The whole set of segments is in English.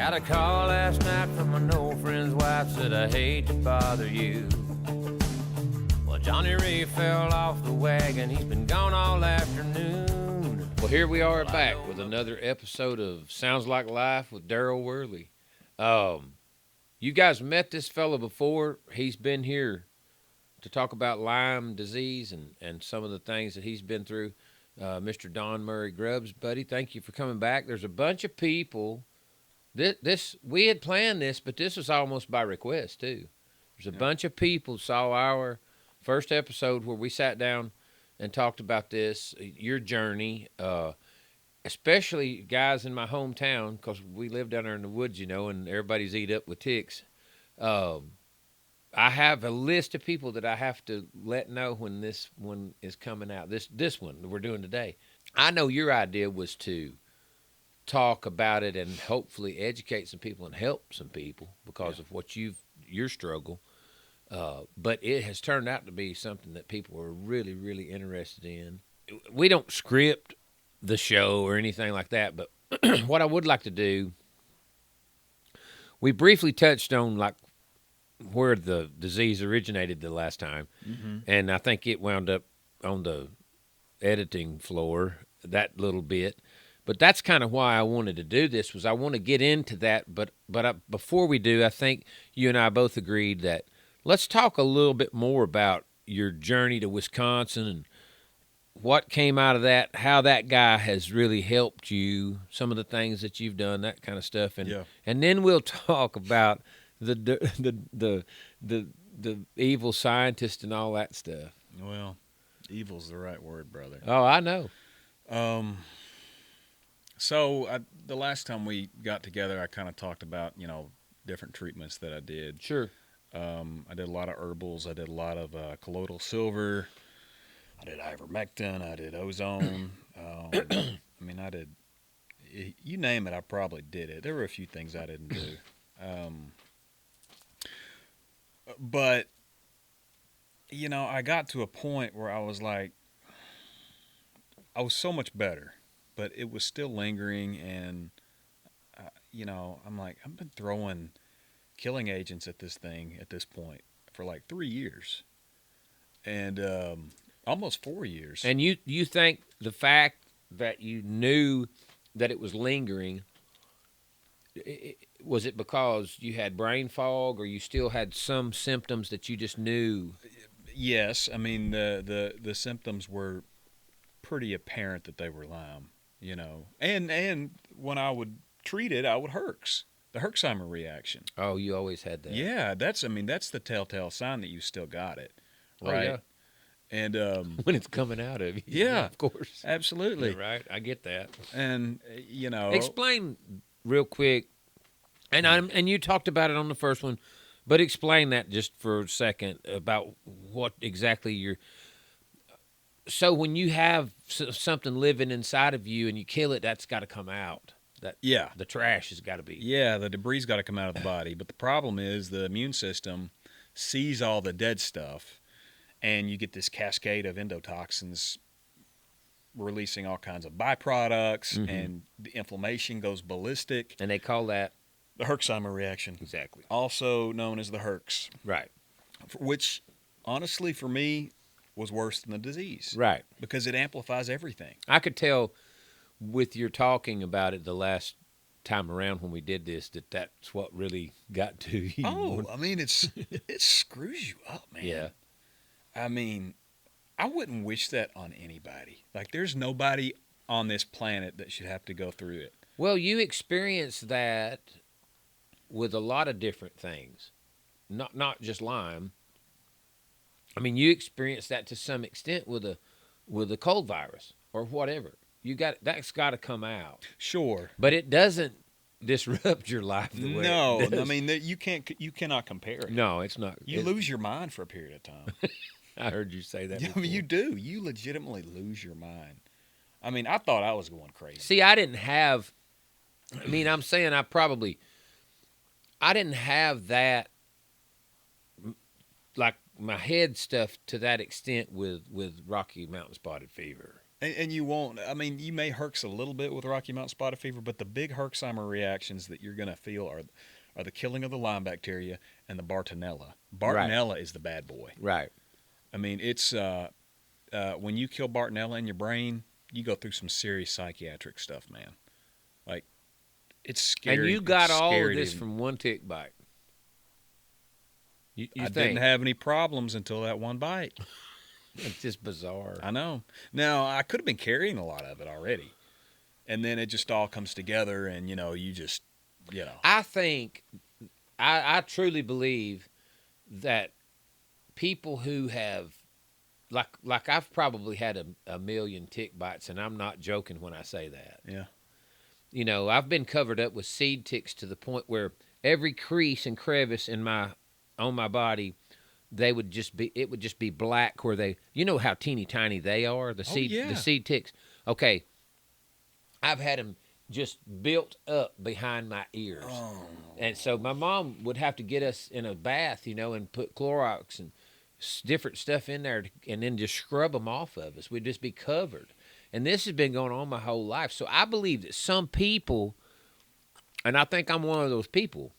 Got a call last night from an old friend's wife, said I hate to bother you. Well, Johnny Ray fell off the wagon, he's been gone all afternoon. Well, here we are back with another episode of Sounds Like Life with Darryl Worley. You guys met this fella before. He's been here to talk about Lyme disease and some of the things that he's been through. Mr. Don Murry Grubbs, buddy, thank you for coming back. There's a bunch of people. We had planned this, but this was almost by request too. There's a bunch of people saw our first episode where we sat down and talked about this, your journey, especially guys in my hometown, because we live down there in the woods, and everybody's eat up with ticks. I have a list of people that I have to let know when this one is coming out, this one that we're doing today. I know your idea was to talk about it and hopefully educate some people and help some people because of what your struggle. But it has turned out to be something that people are really, really interested in. We don't script the show or anything like that, but what I would like to do, we briefly touched on like where the disease originated the last time, and I think it wound up on the editing floor that little bit. But that's kind of why I wanted to do this, was I want to get into that. But before we do, I think you and I both agreed that let's talk a little bit more about your journey to Wisconsin and what came out of that, how that guy has really helped you, some of the things that you've done, that kind of stuff, and then we'll talk about the evil scientist and all that stuff. Well, evil's the right word, brother. Oh, I know. So the last time we got together, I kind of talked about, different treatments that I did. Sure. I did a lot of herbals. I did a lot of colloidal silver. I did ivermectin. I did ozone. I did, you name it, I probably did it. There were a few things I didn't do. But, I got to a point where I was like, I was so much better, but it was still lingering. And, I'm like, I've been throwing killing agents at this thing at this point for like 3 years and almost 4 years. And you think the fact that you knew that it was lingering, was it because you had brain fog or you still had some symptoms that you just knew? Yes. I mean, the symptoms were pretty apparent that they were Lyme, and when I would treat it, I would Herx. The Herxheimer reaction. Oh, you always had that. Yeah, that's the telltale sign that you still got it, right? Oh, yeah. And when it's coming out of you. Yeah, of course. Absolutely. You're right. I get that. And explain real quick. And you talked about it on the first one, but explain that just for a second about what exactly so when you have something living inside of you and you kill it, that's got to come out. The trash has got to be. Yeah, the debris got to come out of the body. But the problem is the immune system sees all the dead stuff, and you get this cascade of endotoxins releasing all kinds of byproducts, and the inflammation goes ballistic. And they call that? The Herxheimer reaction. Exactly. Also known as the Herx. Right. Which, honestly, for me, was worse than the disease. Right. Because it amplifies everything. I could tell with your talking about it the last time around when we did this that's what really got to you. Oh, I mean, it screws you up, man. Yeah. I mean, I wouldn't wish that on anybody. Like, there's nobody on this planet that should have to go through it. Well, you experience that with a lot of different things, not just Lyme. I mean, you experience that to some extent with a cold virus or whatever. That's got to come out. Sure, but it doesn't disrupt your life the way it does. I mean, you cannot compare it. No, it's not. You lose your mind for a period of time. I heard you say that. I mean, you do. You legitimately lose your mind. I mean, I thought I was going crazy. See, I didn't have. I mean, I'm saying I didn't have that, like my head stuff to that extent with Rocky Mountain Spotted Fever. And you won't. I mean, you may herx a little bit with Rocky Mountain spotted fever, but the big Herxheimer reactions that you're going to feel are the killing of the Lyme bacteria and the Bartonella. Bartonella is the bad boy. Right. I mean, it's when you kill Bartonella in your brain, you go through some serious psychiatric stuff, man. Like, it's scary. And you got all of scary this from one tick bite. You I think? didn't have any problems until that one bite. It's just bizarre. I know. Now, I could have been carrying a lot of it already. And then it just all comes together and, you just, I think, I truly believe that people who have, like I've probably had a million tick bites, and I'm not joking when I say that. Yeah. I've been covered up with seed ticks to the point where every crease and crevice on my body, it would just be black where they, how teeny tiny they are, the seed ticks. Okay. I've had them just built up behind my ears. Oh. And so my mom would have to get us in a bath, and put Clorox and different stuff in there and then just scrub them off of us. We'd just be covered. And this has been going on my whole life. So I believe that some people, and I think I'm one of those people,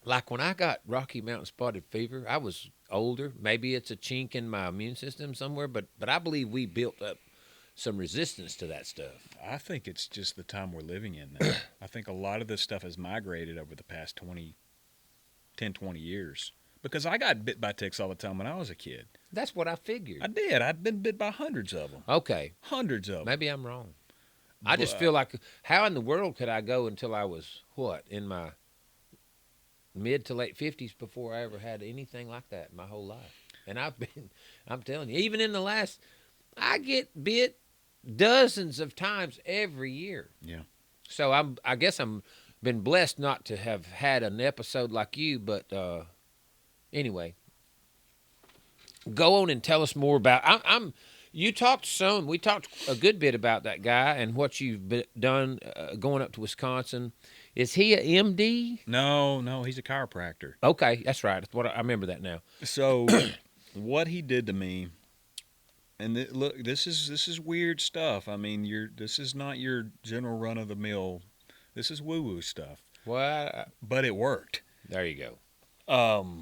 like when I got Rocky Mountain spotted fever, I was older. Maybe it's a chink in my immune system somewhere, but I believe we built up some resistance to that stuff. I think it's just the time we're living in now. I think a lot of this stuff has migrated over the past 10, 20 years. Because I got bit by ticks all the time when I was a kid. That's what I figured. I did. I'd been bit by hundreds of them. Okay. Hundreds of them. Maybe I'm wrong. I just feel like, how in the world could I go until I was, in my mid to late 50s before I ever had anything like that in my whole life? And I'm telling you, even in the last, I get bit dozens of times every year. Yeah. So I guess I'm been blessed not to have had an episode like you, but anyway, go on and tell us more about. We talked a good bit about that guy and what you've done going up to Wisconsin. Is he a MD? No, he's a chiropractor. Okay, that's right. That's what I remember that now. So, what he did to me, and look, this is weird stuff. I mean, this is not your general run of the mill. This is woo woo stuff. Well, but it worked. There you go.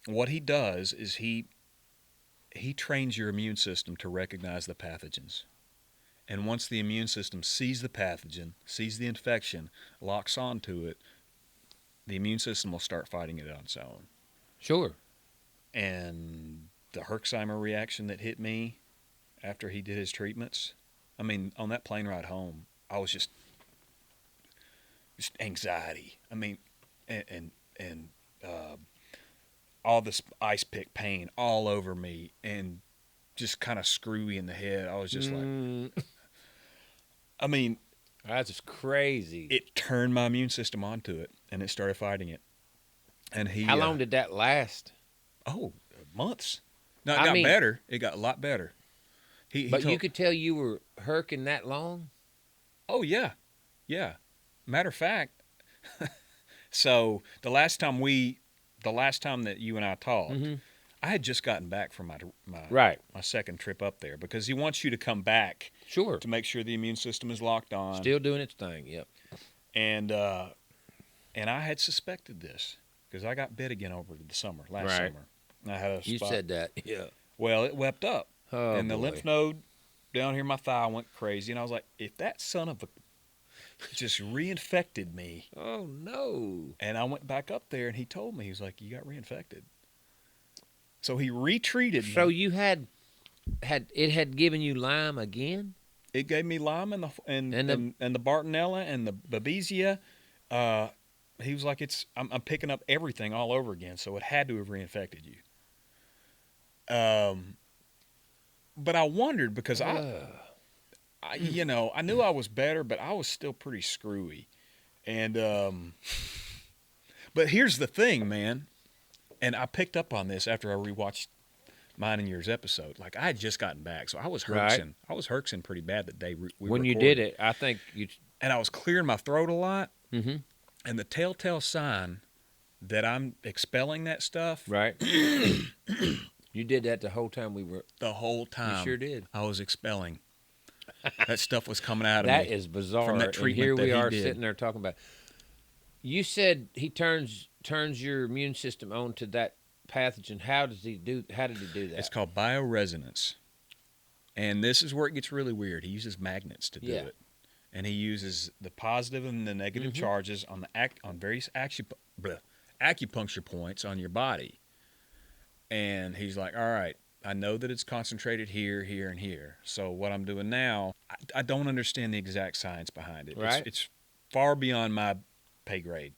What he does is he trains your immune system to recognize the pathogens. And once the immune system sees the pathogen, sees the infection, locks onto it, the immune system will start fighting it on its own. Sure. And the Herxheimer reaction that hit me after he did his treatments, I mean, on that plane ride home, I was just anxiety. I mean, and all this ice pick pain all over me and just kind of screwy in the head. I was just like, I mean, that's just crazy. It turned my immune system onto it and it started fighting it. And how long did that last? Oh, months. No, it got better. It got a lot better. But you could tell you were herking that long? Oh, yeah. Yeah. Matter of fact, so the last time that you and I talked, I had just gotten back from my second trip up there because he wants you to come back. Sure. To make sure the immune system is locked on. Still doing its thing, yep. And I had suspected this because I got bit again over the summer, last summer. I had a spot. You said that, yeah. Well, it wept up. Oh, and the lymph node down here in my thigh went crazy. And I was like, if that son of a just reinfected me. Oh, no. And I went back up there and he told me, he was like, you got reinfected. So he retreated me. So you had given you Lyme again? It gave me Lyme and the Bartonella and the Babesia. He was like, I'm picking up everything all over again, so it had to have reinfected you. But I wondered because I knew I was better, but I was still pretty screwy. And but here's the thing, man. And I picked up on this after I rewatched mine and yours episode. Like, I had just gotten back, so I was herxing. Right. I was herxing pretty bad the day we when recorded. you did it, I think you. And I was clearing my throat a lot. Mm-hmm. And the telltale sign that I'm expelling that stuff, right, You did that the whole time we were. The whole time. You sure did. I was expelling. That stuff was coming out of That me. is bizarre. From that And treatment here that we he are did. sitting there talking about. You said he turns your immune system on to that pathogen. How did he do that? It's called bioresonance. And this is where it gets really weird. He uses magnets to do it. And he uses the positive and the negative charges on various acupuncture points on your body. And he's like, all right, I know that it's concentrated here, here, and here. So what I'm doing now, I don't understand the exact science behind it. Right. It's far beyond my pay grade.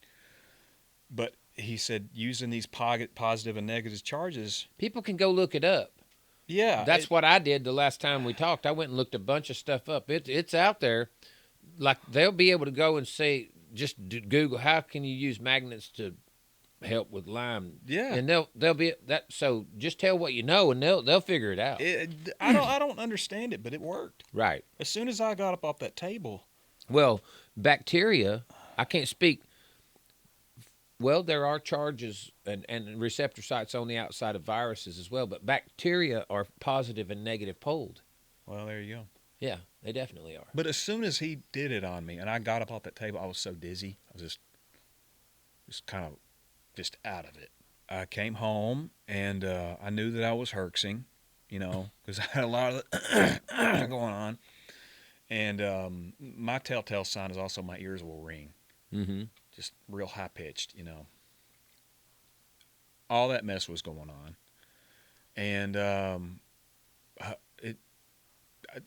But he said using these positive and negative charges. People can go look it up. Yeah. That's what I did the last time we talked. I went and looked a bunch of stuff up. It's out there. Like, they'll be able to go and say, just Google, how can you use magnets to help with Lyme? Yeah. And they'll be that. So just tell what you know, and they'll figure it out. I don't understand it, but it worked. Right. As soon as I got up off that table. Well, bacteria, I can't speak. Well, there are charges and receptor sites on the outside of viruses as well, but bacteria are positive and negative poled. Well, there you go. Yeah, they definitely are. But as soon as he did it on me and I got up off that table, I was so dizzy. I was just kind of just out of it. I came home and I knew that I was herxing, because I had a lot of going on. And my telltale sign is also my ears will ring. Mm-hmm. Just real high pitched, All that mess was going on. And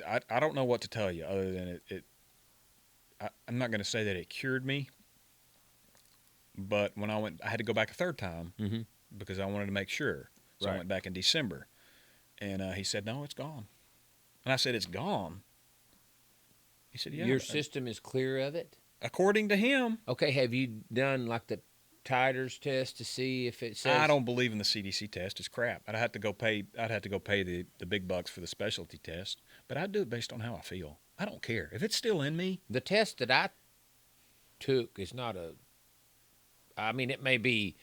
I don't know what to tell you other than I'm not going to say that it cured me, but when I had to go back a third time because I wanted to make sure. So I went back in December, and he said, no, it's gone. And I said, it's gone? He said, yeah. Your system is clear of it? According to him. Okay, have you done like the titers test to see if it says? I don't believe in the CDC test. It's crap. I'd have to go pay the big bucks for the specialty test, but I'd do it based on how I feel. I don't care. If it's still in me. The test that I took is not it may be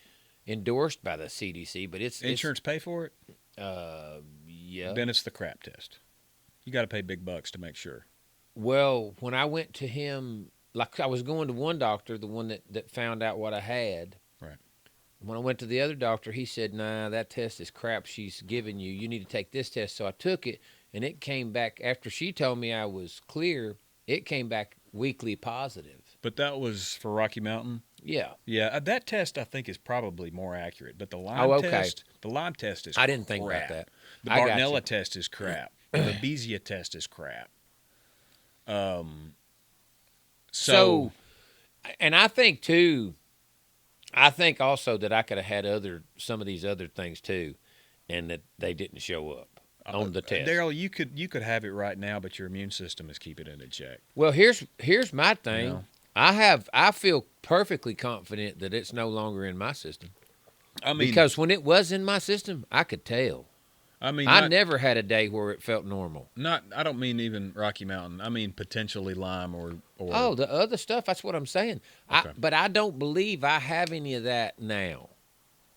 endorsed by the CDC, but Insurance pay for it? Yeah. Then it's the crap test. You got to pay big bucks to make sure. Well, when I went to him, like I was going to one doctor, the one that found out what I had. Right. When I went to the other doctor, he said, nah, that test is crap she's giving you. You need to take this test. So I took it, and it came back, after she told me I was clear, it came back weekly positive. But that was for Rocky Mountain? Yeah. Yeah, that test I think is probably more accurate. But the Lyme test, is I didn't crap. think about that. The Bartonella test is crap. The Babesia test is crap. So, and I think too, also that I could have had some of these other things too, and that they didn't show up on the test. Darryl, you could have it right now, but your immune system is keeping it in check. Well, here's my thing. I feel perfectly confident that it's no longer in my system. I mean, because when it was in my system, I could tell. I mean, I never had a day where it felt normal. I don't mean even Rocky Mountain. I mean potentially Lyme or Oh, the other stuff. That's what I'm saying. Okay. But I don't believe I have any of that now.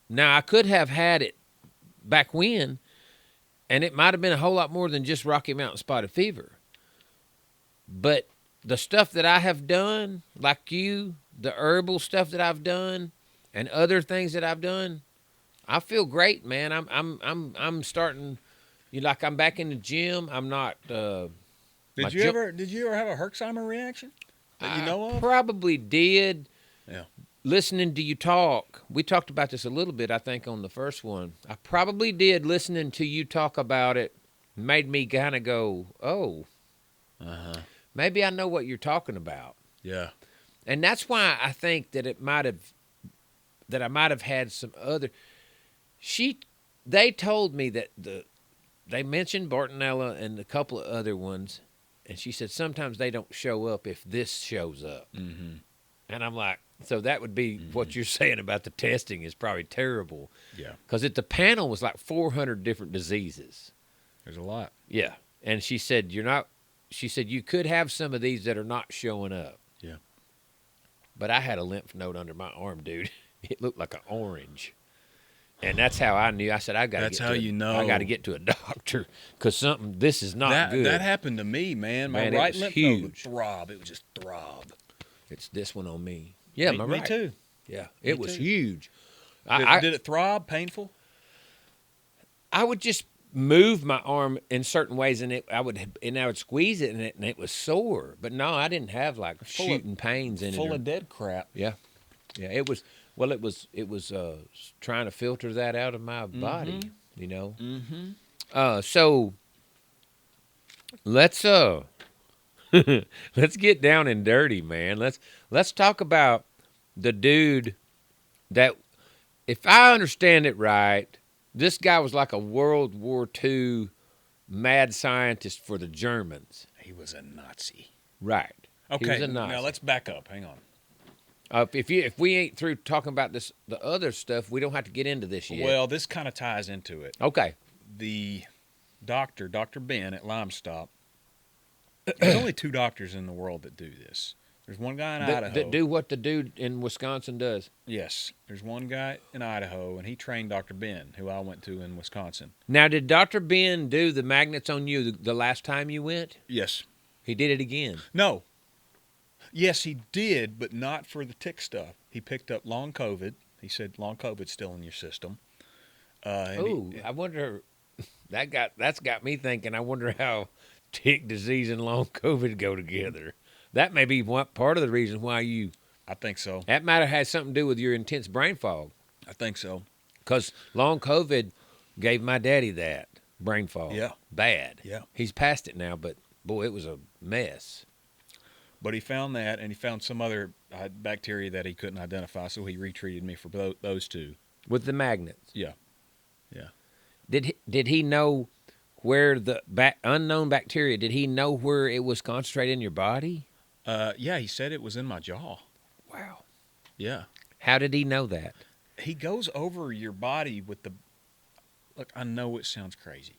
Now, I could have had it back when, and it might have been a whole lot more than just Rocky Mountain spotted fever. But the stuff that I have done, like you, the herbal stuff that I've done, and other things that I've done, I feel great, man. I'm starting. Like I'm back in the gym. I'm not. Did you ever have a Herxheimer reaction that you know of? Probably did. Yeah. Listening to you talk, we talked about this a little bit, I think, on the first one. I probably did. Listening to you talk about it made me kind of go, oh, maybe I know what you're talking about. Yeah. And that's why I think that I might have had some other. They told me that they mentioned Bartonella and a couple of other ones, and she said sometimes they don't show up if this shows up. Mm-hmm. And I'm like, so that would be what you're saying about the testing is probably terrible. Yeah. Because the panel was like 400 different diseases. There's a lot. Yeah. And she said, you could have some of these that are not showing up. Yeah. But I had a lymph node under my arm, dude. It looked like an orange. And that's how I knew. I said, I got to get to a doctor because this is not good. That happened to me, man. My right lymph node would throb. It would just throb. It's this one on me. Yeah, my right. Me too. Yeah, it was huge. Did it throb? Painful? I would just move my arm in certain ways, and I would squeeze it, and it was sore. But no, I didn't have like shooting pains in it. Full of dead crap. Yeah, yeah. It was. Well, it was trying to filter that out of my body, you know. Mm-hmm. So let's let's get down and dirty, man. Let's talk about the dude that, if I understand it right, this guy was like a World War II mad scientist for the Germans. He was a Nazi. Right. Okay. He was a Nazi. Now let's back up. Hang on. If we ain't through talking about the other stuff, we don't have to get into this yet. Well, this kind of ties into it. Okay. The doctor, Dr. Ben at Lyme Stop, there's only 2 doctors in the world that do this. There's one guy in Idaho. That do what the dude in Wisconsin does. Yes. There's one guy in Idaho, and he trained Dr. Ben, who I went to in Wisconsin. Now, did Dr. Ben do the magnets on you the last time you went? Yes. He did it again? No. Yes, he did, but not for the tick stuff. He picked up long COVID. He said long COVID's still in your system. I wonder. That's got me thinking. I wonder how tick disease and long COVID go together. That may be part of the reason why you. I think so. That might have had something to do with your intense brain fog. I think so. Because long COVID gave my daddy that brain fog. Yeah. Bad. Yeah. He's past it now, but boy, it was a mess. But he found that, and he found some other bacteria that he couldn't identify, so he retreated me for those 2. With the magnets? Yeah. Yeah. Did he know where the unknown bacteria, did he know where it was concentrated in your body? Yeah, he said it was in my jaw. Wow. Yeah. How did he know that? He goes over your body with look, I know it sounds crazy,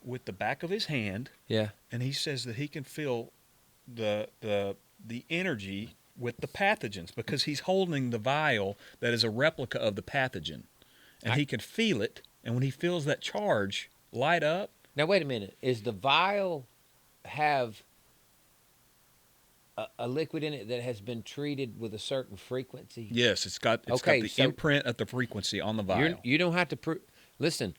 with the back of his hand. Yeah. And he says that he can feel the energy with the pathogens because he's holding the vial that is a replica of the pathogen, and he can feel it. And when he feels that charge light up. Now wait a minute. Is the vial have a liquid in it that has been treated with a certain frequency? Yes, it's got the imprint of the frequency on the vial. You don't have to listen.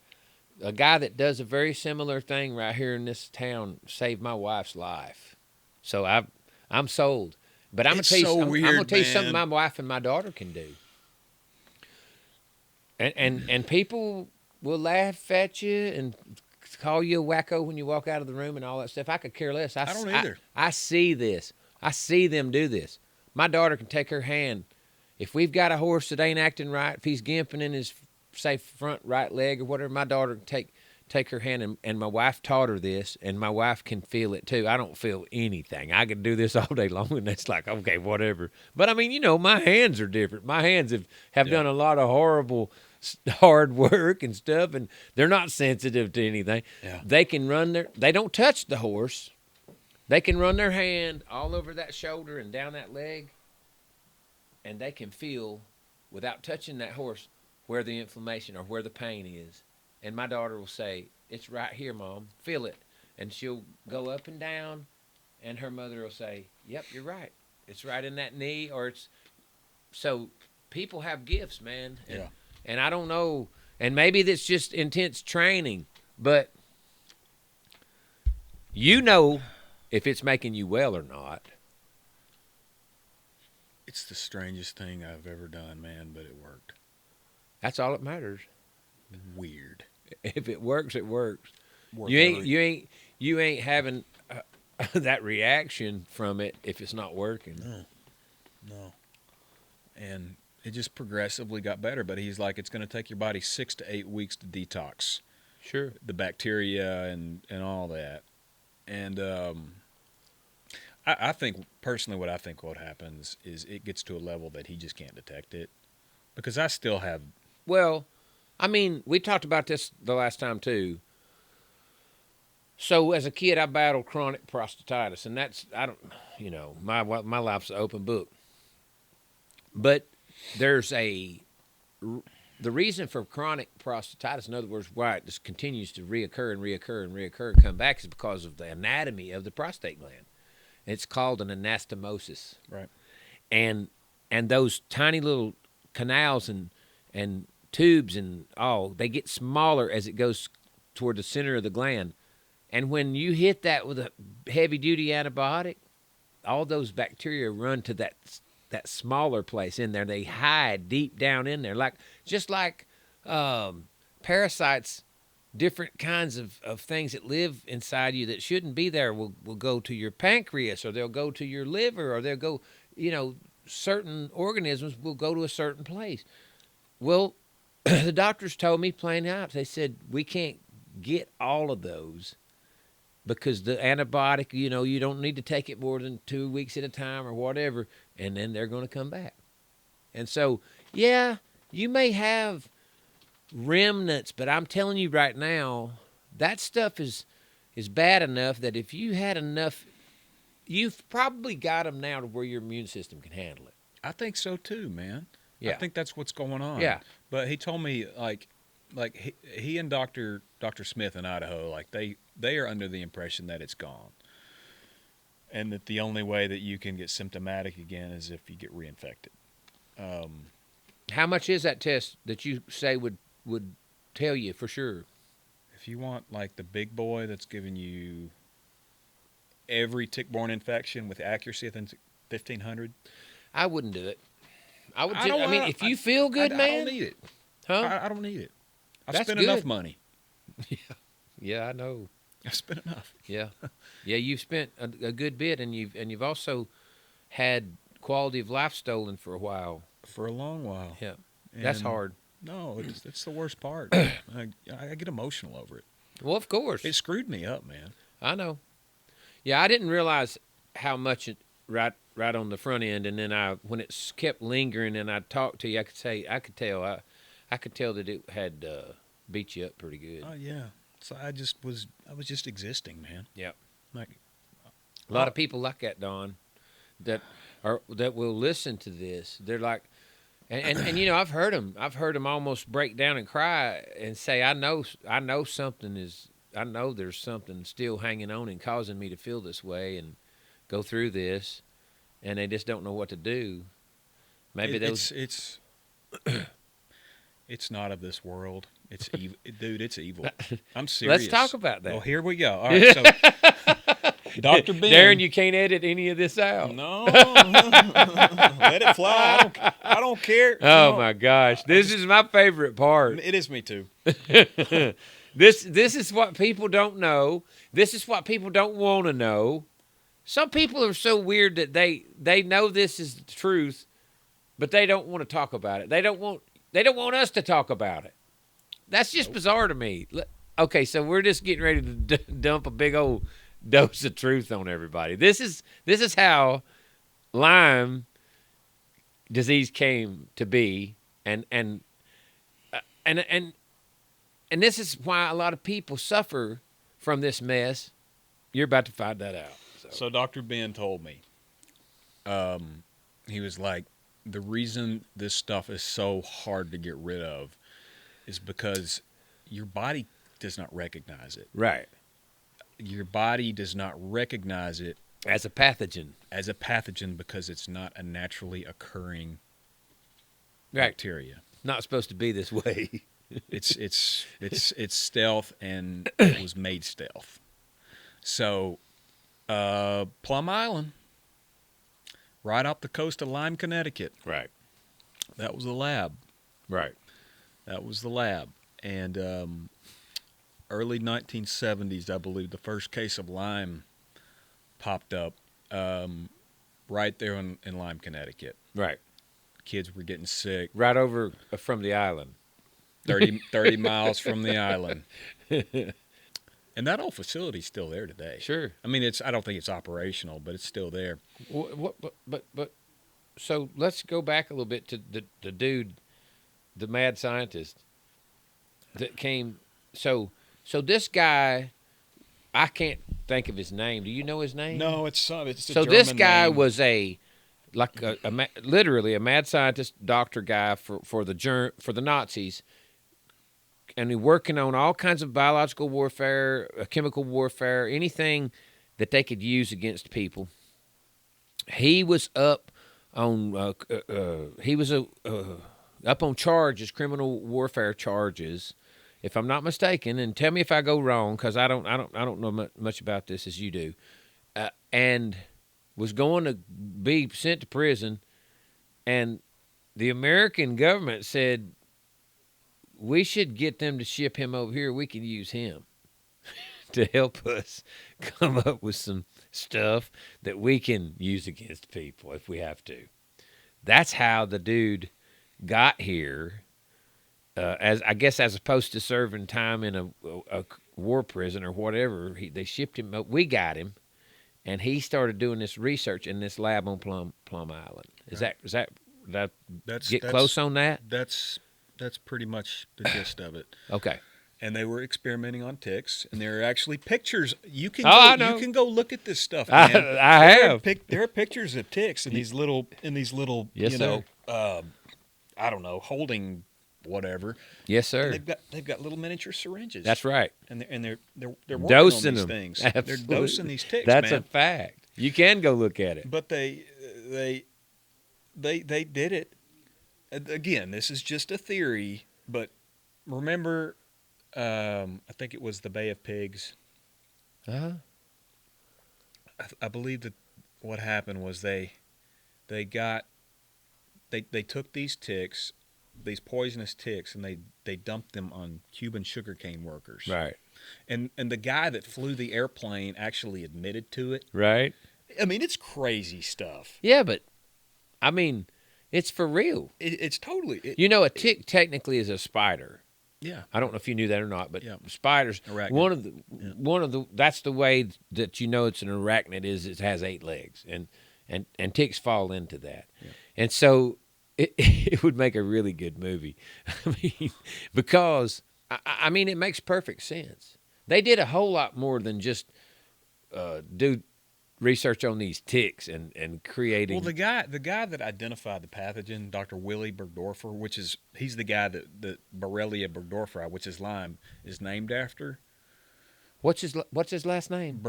A guy that does a very similar thing right here in this town saved my wife's life. So I'm sold. But I'm gonna tell you something my wife and my daughter can do. And people will laugh at you and call you a wacko when you walk out of the room and all that stuff. I could care less. I don't either. I see this. I see them do this. My daughter can take her hand. If we've got a horse that ain't acting right, if he's gimping in his, say, front right leg or whatever, my daughter can take her hand, and my wife taught her this, and my wife can feel it too. I don't feel anything. I could do this all day long, and it's like, okay, whatever. But I mean, you know, my hands are different. My hands have done a lot of horrible, hard work and stuff, and they're not sensitive to anything. Yeah. They can they don't touch the horse. They can run their hand all over that shoulder and down that leg, and they can feel, without touching that horse, where the inflammation or where the pain is. And my daughter will say, "It's right here, Mom. Feel it." And she'll go up and down, and her mother will say, "Yep, you're right. It's right in that knee," or it's. So people have gifts, man. And I don't know, and maybe that's just intense training, but you know if it's making you well or not. It's the strangest thing I've ever done, man, but it worked. That's all that matters. Weird. If it works, it works. You ain't having that reaction from it if it's not working. No. And it just progressively got better. But he's like, it's going to take your body 6 to 8 weeks to detox. Sure. The bacteria and all that. And I think, personally, what happens is it gets to a level that he just can't detect it. Because I still have... Well, I mean, we talked about this the last time, too. So, as a kid, I battled chronic prostatitis. And that's, my life's an open book. But there's a the reason for chronic prostatitis, in other words, why it just continues to reoccur and come back, is because of the anatomy of the prostate gland. It's called an anastomosis. Right. And those tiny little canals and tubes and all, they get smaller as it goes toward the center of the gland. And when you hit that with a heavy-duty antibiotic, all those bacteria run to that smaller place in there. They hide deep down in there, just like parasites. Different kinds of things that live inside you that shouldn't be there will go to your pancreas, or they'll go to your liver, or they'll go, certain organisms will go to a certain place. Well, the doctors told me plain out. They said, we can't get all of those because the antibiotic, you don't need to take it more than 2 weeks at a time or whatever, and then they're going to come back. And so, yeah, you may have remnants, but I'm telling you right now, that stuff is bad enough that if you had enough, you've probably got them now to where your immune system can handle it. I think so too, man. Yeah. I think that's what's going on. Yeah. But he told me like he and Dr. Smith in Idaho, like they are under the impression that it's gone, and that the only way that you can get symptomatic again is if you get reinfected. How much is that test that you say would tell you for sure? If you want like the big boy that's giving you every tick-borne infection with accuracy within 1,500, I wouldn't do it. I would. I mean, if you feel good, man. I don't need it. Huh? I don't need it. I've That's spent good. enough money. Yeah, I know. I've spent enough. Yeah, you've spent a good bit, and you've also had quality of life stolen for a while. For a long while. Yeah, that's And hard. No, it's the worst part. I get emotional over it. Well, of course. It screwed me up, man. I know. Yeah, I didn't realize how much it right on the front end, and then when it kept lingering, and I talked to you, I could tell that it had beat you up pretty good. Oh yeah. So I was just existing, man. Yep. Like A lot of people like that, Don, that will listen to this. They're like, and I've heard them almost break down and cry and say, I know there's something still hanging on and causing me to feel this way and go through this, and they just don't know what to do. Maybe it's not of this world. It's evil, dude. It's evil. I'm serious. Let's talk about that. Well, here we go. All right, so Dr. Ben. Darren, you can't edit any of this out. No, let it fly. I don't care. Oh my gosh, this is my favorite part. It is me too. This is what people don't know. This is what people don't want to know. Some people are so weird that they know this is the truth, but they don't want to talk about it. They don't want us to talk about it. That's just bizarre to me. Okay, so we're just getting ready to dump a big old dose of truth on everybody. This is how Lyme disease came to be, and this is why a lot of people suffer from this mess. You're about to find that out. So Dr. Ben told me, he was like, the reason this stuff is so hard to get rid of is because your body does not recognize it. Right. Your body does not recognize it As a pathogen. Because it's not a naturally occurring Right. bacteria. Not supposed to be this way. It's stealth, and it was made stealth. So, Plum Island, right off the coast of Lyme, Connecticut. Right. That was the lab. Right. That was the lab. And early 1970s, I believe, the first case of Lyme popped up right there in Lyme, Connecticut. Right. Kids were getting sick. Right over from the island. 30 miles from the island. And that old facility's still there today. Sure. I mean, I don't think it's operational, but it's still there. But so let's go back a little bit to the dude, the mad scientist that came. So this guy, I can't think of his name. Do you know his name? No, it's a So German this guy name. was a like literally a mad scientist, doctor guy for the Nazis, and he's working on all kinds of biological warfare, chemical warfare, anything that they could use against people. He was up on up on charges, criminal warfare charges, if I'm not mistaken. And tell me if I go wrong, because I don't know much about this as you do. And was going to be sent to prison, and the American government said, we should get them to ship him over here. We can use him to help us come up with some stuff that we can use against people if we have to. That's how the dude got here, as opposed to serving time in a war prison or whatever. They shipped him up. We got him, and he started doing this research in this lab on Plum Island. Is that close on that? That's pretty much the gist of it. Okay. And they were experimenting on ticks, and there are actually pictures. You can I know. You can go look at this stuff, man. I have. There are pictures of ticks in these little Yes, sir. I don't know, holding whatever. Yes, sir. And they've got little miniature syringes. That's right. And they're working Dosing on these them. things. Absolutely. They're dosing these ticks. That's man. a fact. You can go look at it. But they did it. Again, this is just a theory, but remember, I think it was the Bay of Pigs. Uh-huh. I believe that what happened was they took these ticks, these poisonous ticks, and they dumped them on Cuban sugarcane workers. Right. And the guy that flew the airplane actually admitted to it. Right. I mean, it's crazy stuff. Yeah, but I mean, it's for real. It's totally. A tick technically is a spider. Yeah. I don't know if you knew that or not, but Yeah. spiders. Arachnid. One of the that's the way that it's an arachnid is it has 8 legs, and ticks fall into that, and so it would make a really good movie. I mean, because I mean it makes perfect sense. They did a whole lot more than just do research on these ticks and creating. Well, the guy that identified the pathogen, Dr. Willy Bergdorfer, he's the guy that Borrelia burgdorferi, which is Lyme, is named after. What's his last name?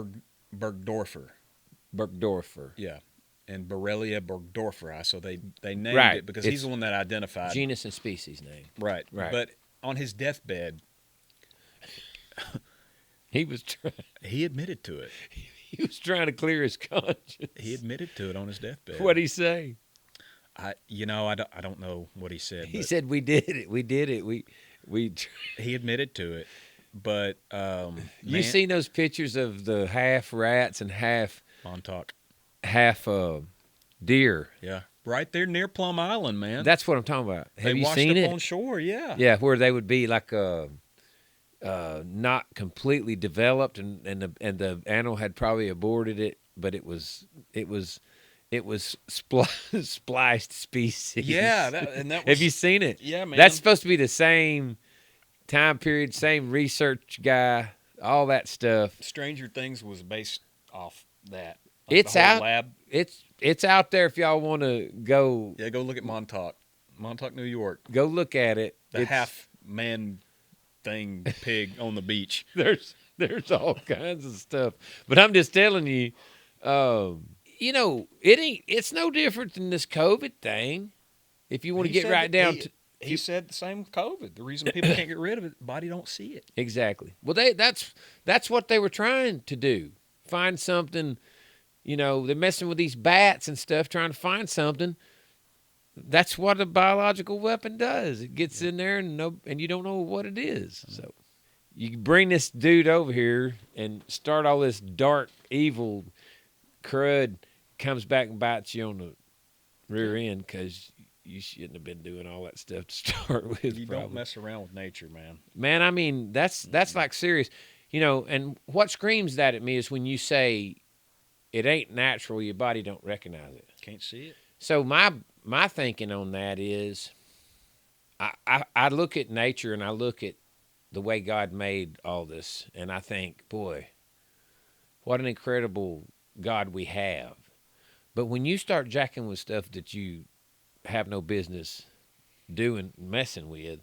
Bergdorfer. Bergdorfer. Yeah, and Borrelia burgdorferi. So they named it because he's the one that identified genus and species name. Right. Right. But on his deathbed, he admitted to it. He was trying to clear his conscience. He admitted to it on his deathbed. What'd he say? I don't know what he said. He said, "We did it. We did it. We." He admitted to it, but you seen those pictures of the half rats and half Montauk, half deer? Yeah, right there near Plum Island, man. That's what I'm talking about. Have you seen it? Up on shore, yeah. Yeah, where they would be like not completely developed, and the animal had probably aborted it, but it was spliced species. Yeah, that was, have you seen it? Yeah, man. That's supposed to be the same time period, same research guy, all that stuff. Stranger Things was based off that. It's the whole out. Lab. It's out there if y'all want to go. Yeah, go look at Montauk, New York. Go look at it. The half man thing pig on the beach. There's all kinds of stuff, but I'm just telling you, it's no different than this COVID thing. If you want to get right down to, he said the same with COVID. The reason people can't get rid of it, the body don't see it. Exactly. Well, that's what they were trying to do. Find something. They're messing with these bats and stuff, trying to find something. That's what a biological weapon does. It gets in there and you don't know what it is. So you bring this dude over here and start all this dark, evil crud, comes back and bites you on the rear end because you shouldn't have been doing all that stuff to start with. You don't mess around with nature, man. Man, I mean, that's like serious. And what screams that at me is when you say it ain't natural, your body don't recognize it. Can't see it. So my thinking on that is I look at nature and I look at the way God made all this, and I think, boy, what an incredible God we have. But when you start jacking with stuff that you have no business doing, messing with,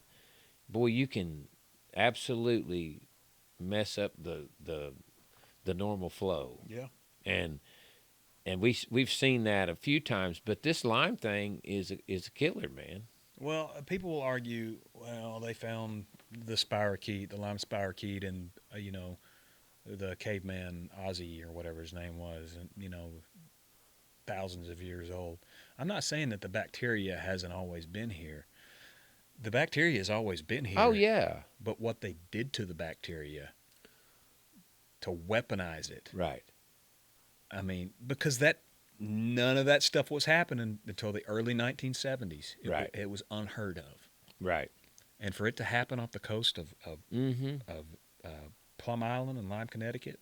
boy, you can absolutely mess up the normal flow. Yeah. And we've seen that a few times. But this Lyme thing is a killer, man. Well, people will argue, well, they found the spirochete, the Lyme spirochete, and the caveman Ozzy or whatever his name was, and thousands of years old. I'm not saying that the bacteria hasn't always been here. The bacteria has always been here. Oh yeah. But what they did to the bacteria to weaponize it. Right. I mean, because none of that stuff was happening until the early 1970s. Right. It was unheard of. Right. And for it to happen off the coast of Plum Island and Lyme, Connecticut.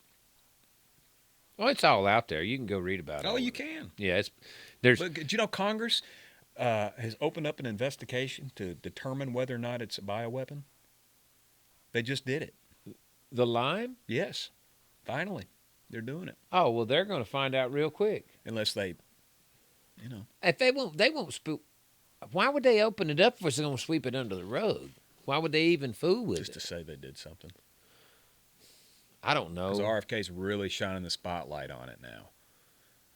Oh, it's all out there. You can go read about it. Oh, you can. Yeah, there's. But do you know Congress has opened up an investigation to determine whether or not it's a bioweapon? They just did it. The Lyme? Yes. Finally. They're doing it. Oh, well, they're going to find out real quick. Unless they, If they won't spook. Why would they open it up if it's going to sweep it under the rug? Why would they even fool with just it? to say they did something. I don't know. Because RFK's really shining the spotlight on it now.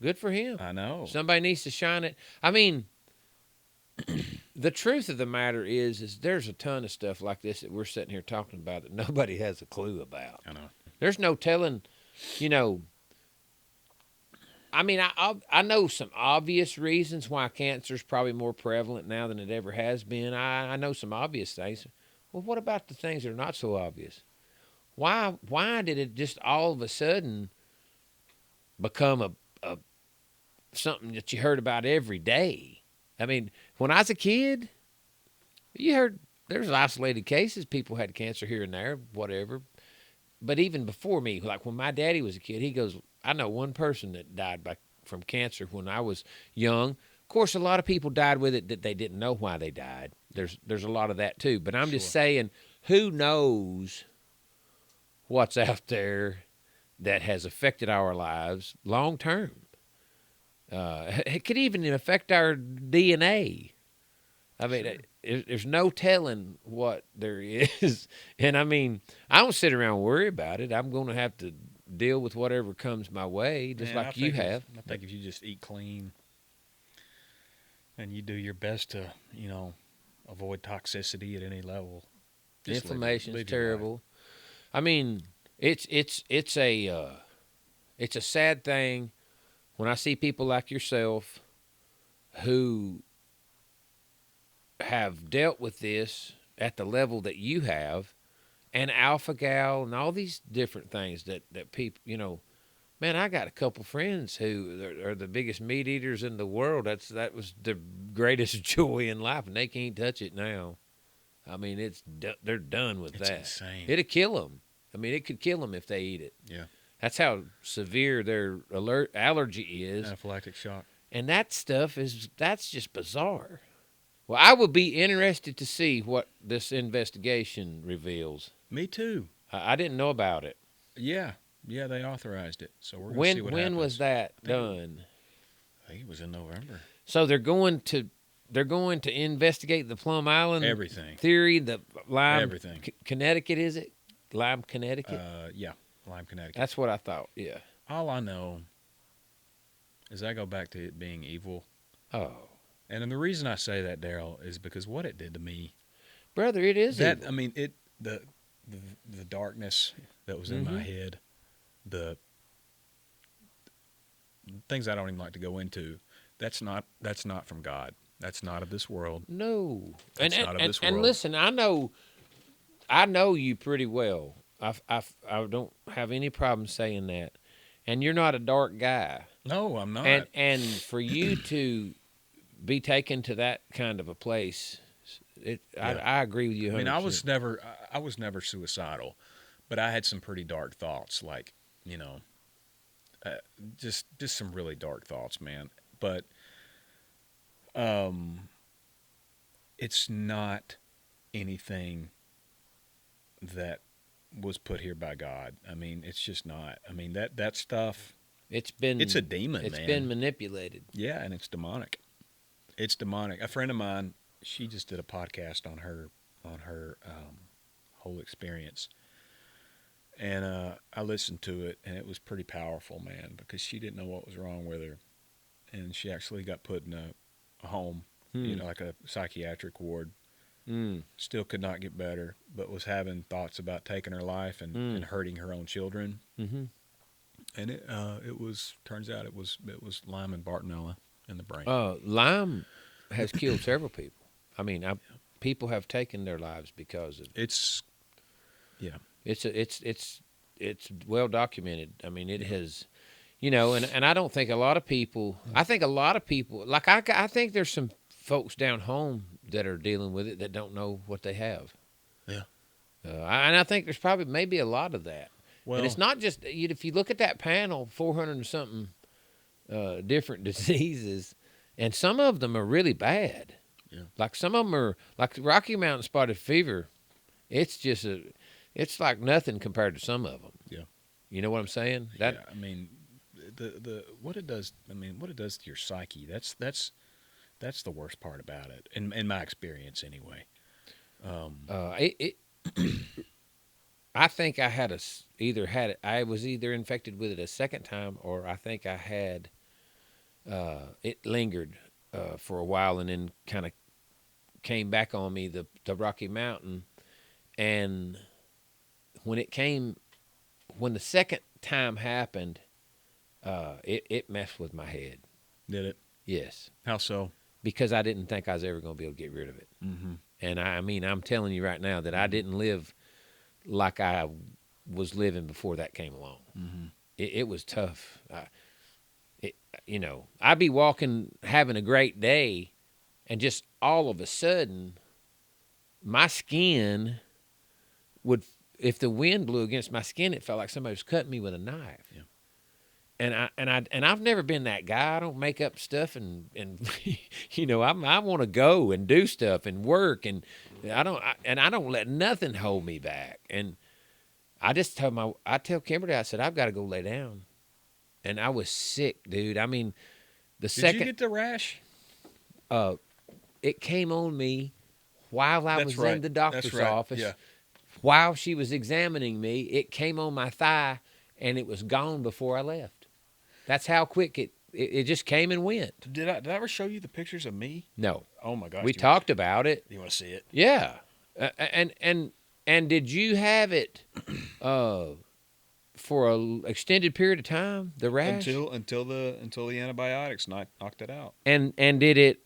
Good for him. I know. Somebody needs to shine it. I mean, the truth of the matter is there's a ton of stuff like this that we're sitting here talking about that nobody has a clue about. I know. There's no telling, I mean, I know some obvious reasons why cancer is probably more prevalent now than it ever has been. I know some obvious things. Well, what about the things that are not so obvious? Why did it just all of a sudden become a something that you heard about every day? I mean, when I was a kid, you heard there's isolated cases. People had cancer here and there, whatever. But even before me, like when my daddy was a kid, he goes, I know one person that died from cancer when I was young. Of course, a lot of people died with it that they didn't know why they died. There's a lot of that too. But I'm just saying, who knows what's out there that has affected our lives long term? It could even affect our DNA. I mean, there's no telling what there is. And I mean, I don't sit around and worry about it. I'm going to have to deal with whatever comes my way, just like you have. I think if you just eat clean and you do your best to, avoid toxicity at any level. Inflammation is terrible. I mean, it's a sad thing when I see people like yourself who have dealt with this at the level that you have, and alpha gal and all these different things that people, man, I got a couple friends who are the biggest meat eaters in the world. That was the greatest joy in life, and they can't touch it now. I mean, they're done with that. It's insane. It'll kill them. I mean, it could kill them if they eat it. Yeah. That's how severe their allergy is. Anaphylactic shock. And that stuff that's just bizarre. Well, I would be interested to see what this investigation reveals. Me too. I didn't know about it. Yeah, they authorized it. So we're going to see what happens. When was that done? I think it was in November. So they're going to investigate the Plum Island everything theory, the Lyme everything. Connecticut, is it? Lyme, Connecticut? Yeah, Lyme, Connecticut. That's what I thought. Yeah. All I know is I go back to it being evil. Oh. And then the reason I say that, Darryl, is because what it did to me, brother, it is that evil. I mean, the darkness that was in my head, the things I don't even like to go into. That's not from God. That's not of this world. No, That's not of this world. And listen, I know you pretty well. I don't have any problem saying that. And you're not a dark guy. No, I'm not. And for you to be taken to that kind of a place, I agree with you 100%. I mean, I was never suicidal, but I had some pretty dark thoughts, like, just some really dark thoughts, man. But it's not anything that was put here by God. I mean, it's just not. I mean, that stuff, It's been. It's a demon, It's man. been manipulated. Yeah, and it's demonic. It's demonic. A friend of mine, she just did a podcast on her whole experience, and I listened to it, and it was pretty powerful, man, because she didn't know what was wrong with her, and she actually got put in a home, like a psychiatric ward. Still could not get better, but was having thoughts about taking her life and hurting her own children. Mm-hmm. And it was turns out it was Lyme and Bartonella in the brain. Lyme has killed several people. I mean, people have taken their lives because of it's it's well documented. I mean, it has, and I don't think a lot of people. I think a lot of people like I think there's some folks down home that are dealing with it that don't know what they have. Yeah. And I think there's probably maybe a lot of that. Well, and it's not just if you look at that panel, 400 and something different diseases, and some of them are really bad. Yeah. Like some of them are like the Rocky Mountain spotted fever. It's it's like nothing compared to some of them. Yeah. You know what I'm saying? yeah, I mean, the what it does. I mean, what it does to your psyche. That's the worst part about it, in my experience, anyway. I think I had I was either infected with it a second time, or I think I had it lingered for a while and then kind of came back on me, the Rocky Mountain. And when the second time happened, it messed with my head. Did it? Yes. How so? Because I didn't think I was ever going to be able to get rid of it. Mm-hmm. And I mean, I'm telling you right now that I didn't live like I was living before that came along. Mm-hmm. It was tough. I'd be walking, having a great day, and just all of a sudden, my skin would, if the wind blew against my skin, it felt like somebody was cutting me with a knife. Yeah. And I've never been that guy. I don't make up stuff and I want to go and do stuff and work, and I don't let nothing hold me back. And I tell Kimberly, I said, I've got to go lay down. And I was sick, dude. I mean, Did you get the rash? It came on me while I was in the doctor's office. Yeah. While she was examining me, it came on my thigh, and it was gone before I left. That's how quick it just came and went. Did I ever show you the pictures of me? No. Oh my gosh. We talked about it. You want to see it? Yeah. And did you have it for an extended period of time, the rash? Until the antibiotics knocked it out. And did it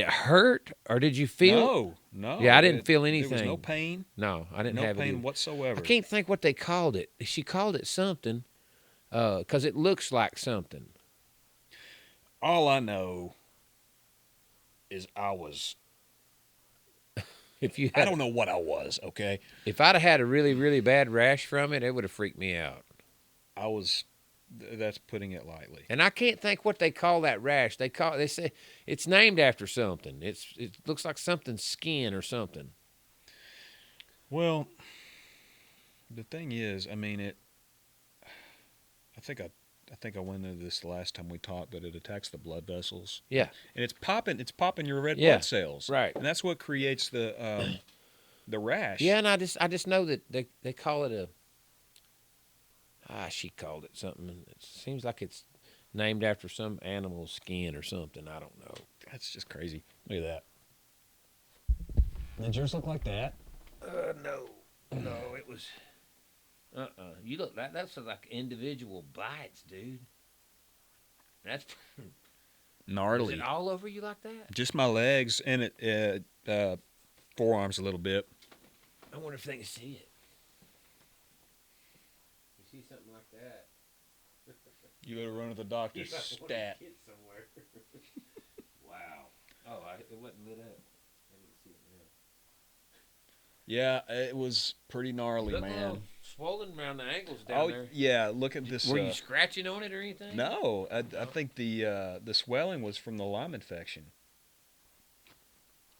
hurt, or did you feel? No. Yeah, I didn't feel anything. There was no pain. No, I didn't have no pain it whatsoever. I can't think what they called it. She called it something, because it looks like something. All I know is I was. I don't know what I was. Okay. If I'd have had a really, really bad rash from it, it would have freaked me out. I was. That's putting it lightly. And I can't think what they call that rash. They say it's named after something. It looks like something's skin or something. Well, the thing is, I mean, I think I went into this the last time we talked, but it attacks the blood vessels. Yeah. And it's popping your red blood cells. Right. And that's what creates the rash. Yeah, and I just know that they call it she called it something. It seems like it's named after some animal's skin or something. I don't know. That's just crazy. Look at that. Did yours look like that? No, it was. You look that's like individual bites, dude. That's Gnarly. Is it all over you like that? Just my legs and forearms a little bit. I wonder if they can see it. You see something like that? You better run to the doctor. Stat. Somewhere. Wow. Oh, it wasn't lit up. I didn't see it now. Yeah, it was pretty gnarly, Look man. Swollen around the ankles down there. Yeah, look at this. Were you scratching on it or anything? No, I think the swelling was from the Lyme infection.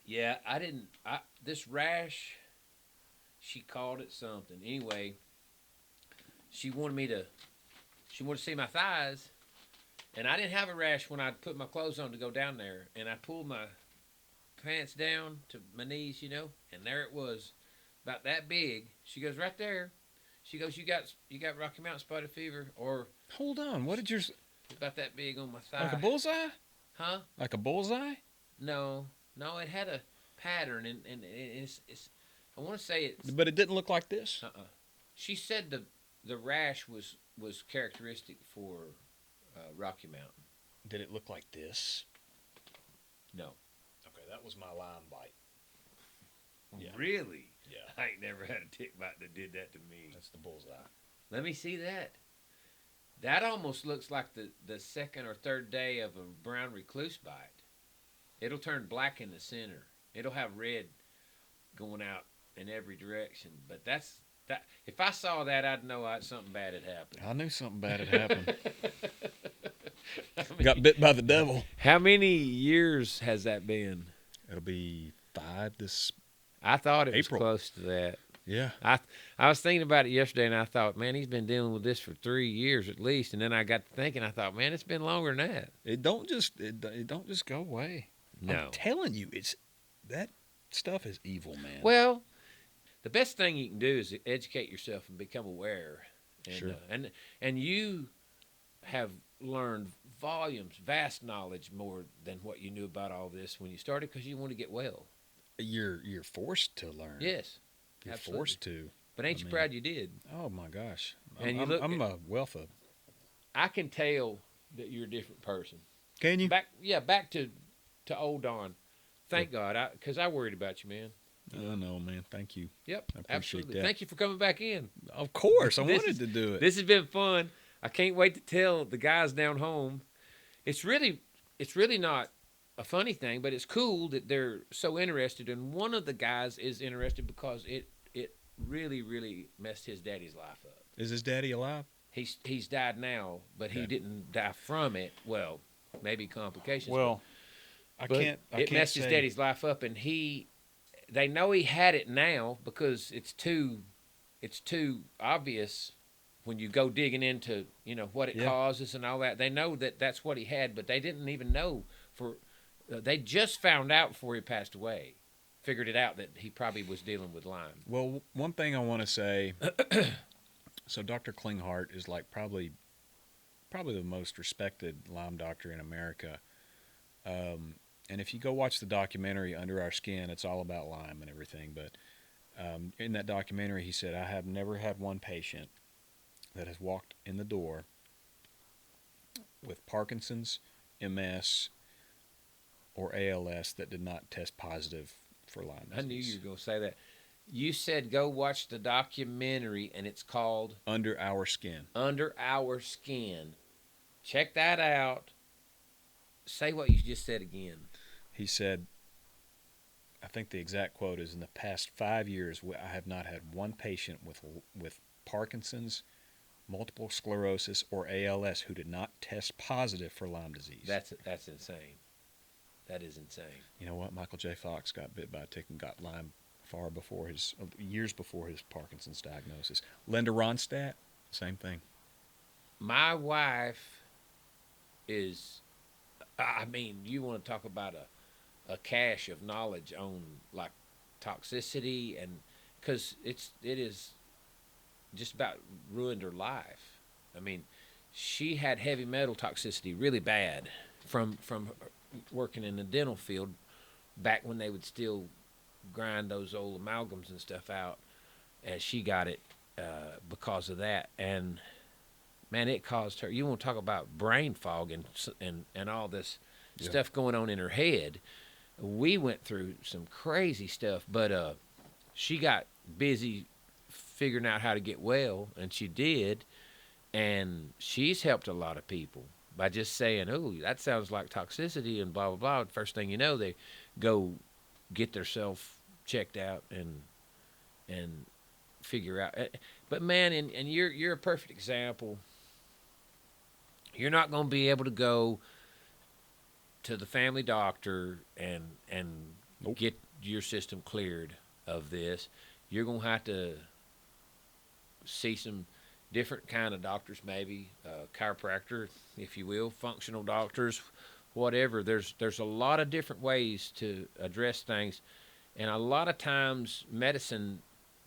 Yeah, I didn't. This rash, she called it something. Anyway, she wanted me to she wanted to see my thighs, and I didn't have a rash when I put my clothes on to go down there, and I pulled my pants down to my knees, and there it was, about that big. She goes, right there. She goes, you got Rocky Mountain spotted fever, or Hold on. What did yours? about that big on my thigh. Like a bullseye? Huh? Like a bullseye? No, it had a pattern, and it's I want to say it's. But it didn't look like this. She said the rash was characteristic for Rocky Mountain. Did it look like this? No. Okay, that was my Lyme bite. Yeah. Really? Yeah. I ain't never had a tick bite that did that to me. That's the bullseye. Let me see that. That almost looks like the second or third day of a brown recluse bite. It'll turn black in the center. It'll have red going out in every direction. But that. If I saw that, I'd know something bad had happened. I knew something bad had happened. I mean, Got bit by the devil. How many years has that been? It'll be 5 this. I thought it April. was close to that. Yeah. I was thinking about it yesterday, and I thought, man, he's been dealing with this for 3 years at least. And then I got to thinking, I thought, man, it's been longer than that. It don't just go away. No. I'm telling you, that stuff is evil, man. Well, the best thing you can do is educate yourself and become aware. And, Sure. And you have learned volumes, vast knowledge more than what you knew about all this when you started because you want to get well. You're forced to learn. Yes. You're absolutely. forced to. But ain't you proud you did? Oh my gosh. And I'm a wealth of. I can tell that you're a different person. Can you? Back to old Don. Thank God, because I worried about you, man. Oh no, man. Thank you. Yep, I appreciate absolutely. that. Thank you for coming back in. Of course, I This wanted is- to do it. This has been fun. I can't wait to tell the guys down home. It's really not a funny thing, but it's cool that they're so interested. And one of the guys is interested because it really, really messed his daddy's life up. Is his daddy alive? He's died now, but he Okay. didn't die from it. Well, maybe complications. Well, but it messed his daddy's life up, and they know he had it now because it's too obvious when you go digging into what it causes and all that. They know that that's what he had, but they didn't even know they just found out before he passed away, figured it out that he probably was dealing with Lyme. Well, one thing I want to say. So Dr. Klinghardt is like probably the most respected Lyme doctor in America. And if you go watch the documentary Under Our Skin, it's all about Lyme and everything. But in that documentary, he said, I have never had one patient that has walked in the door with Parkinson's, MS, or ALS that did not test positive for Lyme disease. I knew you were going to say that. You said go watch the documentary, and it's called Under Our Skin. Under Our Skin. Check that out. Say what you just said again. He said, I think the exact quote is, in the past 5 years, I have not had one patient with Parkinson's, multiple sclerosis, or ALS who did not test positive for Lyme disease. That's insane. That is insane. You know what? Michael J. Fox got bit by a tick and got Lyme years before his Parkinson's diagnosis. Linda Ronstadt, same thing. My wife is, you want to talk about a cache of knowledge on like toxicity, and because it is just about ruined her life. I mean, she had heavy metal toxicity really bad from working in the dental field back when they would still grind those old amalgams and stuff out, and she got it because of that. And man, it caused her, you want to talk about brain fog and all this stuff going on in her head. We went through some crazy stuff, but she got busy figuring out how to get well, and she did, and she's helped a lot of people by just saying, oh, that sounds like toxicity and blah, blah, blah. First thing you know, they go get themselves checked out and figure out. But man, and you're a perfect example. You're not going to be able to go to the family doctor and Nope. get your system cleared of this. You're going to have to see some different kind of doctors, maybe chiropractor, if you will, functional doctors, whatever. There's a lot of different ways to address things, and a lot of times medicine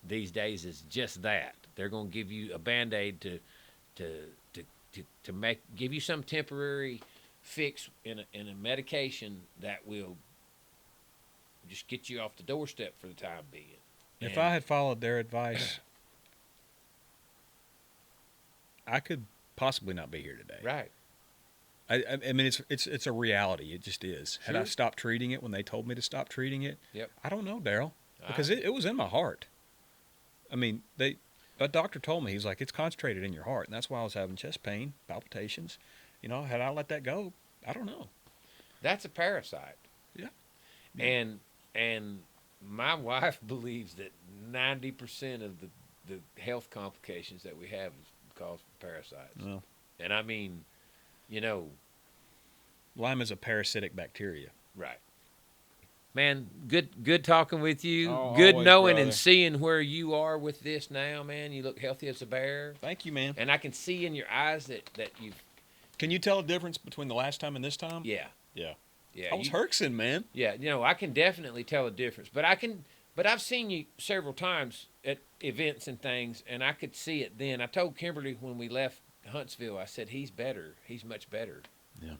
these days is just that. They're going to give you a Band-Aid to give you some temporary fix in a medication that will just get you off the doorstep for the time being. If I had followed their advice, I could possibly not be here today. Right. I mean, it's a reality. It just is. Had I Sure. stopped treating it when they told me to stop treating it, Yep. I don't know, Darryl, because it was in my heart. I mean, a doctor told me, he was like, it's concentrated in your heart, and that's why I was having chest pain, palpitations. You know, had I let that go, I don't know. That's a parasite. Yeah. And my wife believes that 90% of the health complications that we have is caused from parasites. Well, And I mean, you know, Lyme is a parasitic bacteria. right. Man, good talking with you. Oh, Good always, knowing brother. and seeing where you are with this now, man. You look healthy as a bear. Thank you, man. And I can see in your eyes that you've, Can you tell a difference between the last time and this time? yeah. Yeah. Yeah. I was Herxen, man. Yeah, you know, I can definitely tell a difference. But I've seen you several times at events and things, and I could see it then. I told Kimberly when we left Huntsville, I said, he's better. He's much better. Yeah.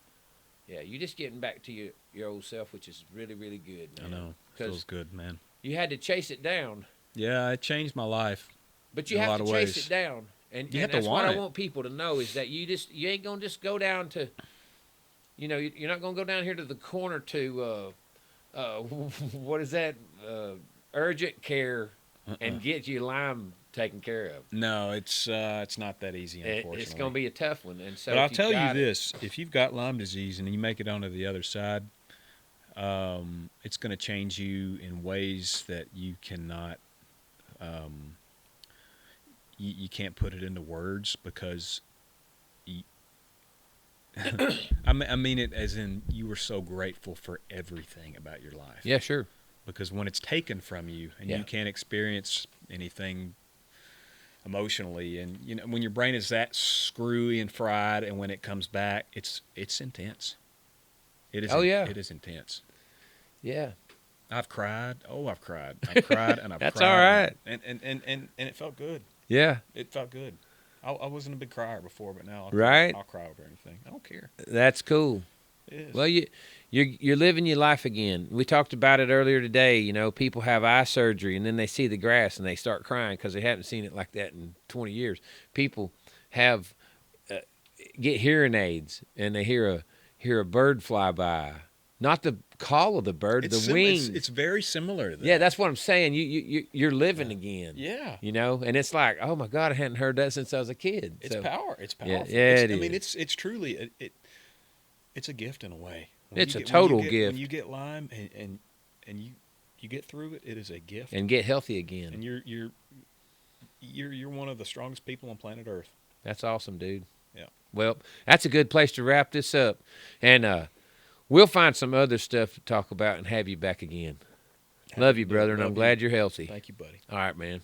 Yeah, you're just getting back to your old self, which is really, really good, man. I know. Because Feels good, man. you had to chase it down, Yeah, it changed my life. but you In a have lot to of chase ways. it down. And You have to that's what want I it. want people to know is that you ain't going to just go down to, you know, you're not going to go down here to the corner to, what is that, urgent care and get your Lyme taken care of. No, it's not that easy, unfortunately. It's going to be a tough one. And so But I'll if you've tell you got it- this: if you've got Lyme disease and you make it onto the other side, it's going to change you in ways that you cannot. You can't put it into words because. I mean it as in you were so grateful for everything about your life. Yeah, sure. Because when it's taken from you and Yeah. you can't experience anything emotionally, and you know when your brain is that screwy and fried, and when it comes back, it's intense. It is. Oh, yeah. It is intense. Yeah. I've cried. Oh, I've cried. I've cried, and I've That's cried. all right. And it felt good. Yeah. It felt good. I wasn't a big crier before, but now Right. I'll cry over anything. I don't care. That's cool. It is. Well, you're living your life again. We talked about it earlier today. You know, people have eye surgery and then they see the grass and they start crying because they haven't seen it like that in 20 years. People have get hearing aids and they hear a bird fly by. Not the call of the bird, the wings. It's very similar to that. Yeah, that's what I'm saying. You're living again. Yeah. You know, and it's like, oh my God, I hadn't heard that since I was a kid. It's So, power. It's Yeah, powerful. yeah, I it mean, is. it's truly it's a gift in a way. It's a total when gift. When you get Lyme and you get through it, it is a gift. And get healthy again. And you're one of the strongest people on planet Earth. That's awesome, dude. Yeah. Well, that's a good place to wrap this up. And we'll find some other stuff to talk about and have you back again. Love you, brother, and I'm glad you're healthy. Thank you, buddy. All right, man.